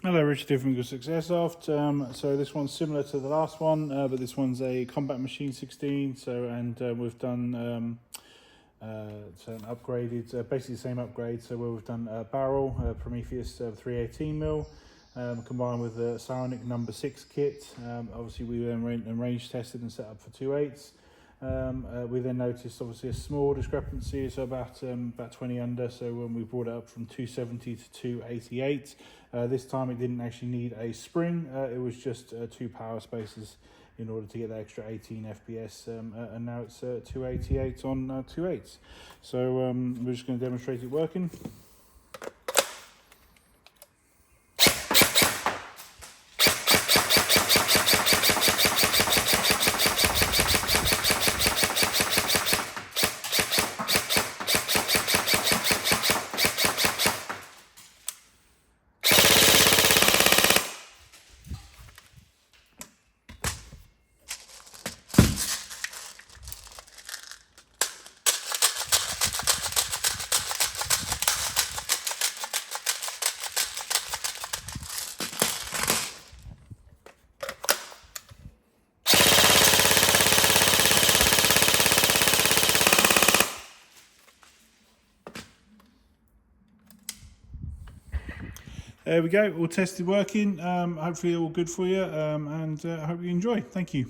Hello, Richard here from Airsoft. So this one's similar to the last one, but this one's a combat machine 16. We've done an upgraded, basically the same upgrade. So we've done a barrel, Prometheus 318mm, combined with the Psionic #6 kit. Obviously, we then range tested and set up for 2.8s. We then noticed obviously a small discrepancy, so about 20 under. So when we brought it up from 270 to 288, this time it didn't actually need a spring. It was just 2 power spaces in order to get that extra 18 FPS, and now it's 288 on 2.8s. So we're just going to demonstrate it working. There we go, all tested working. Hopefully all good for you, and I hope you enjoy. Thank you.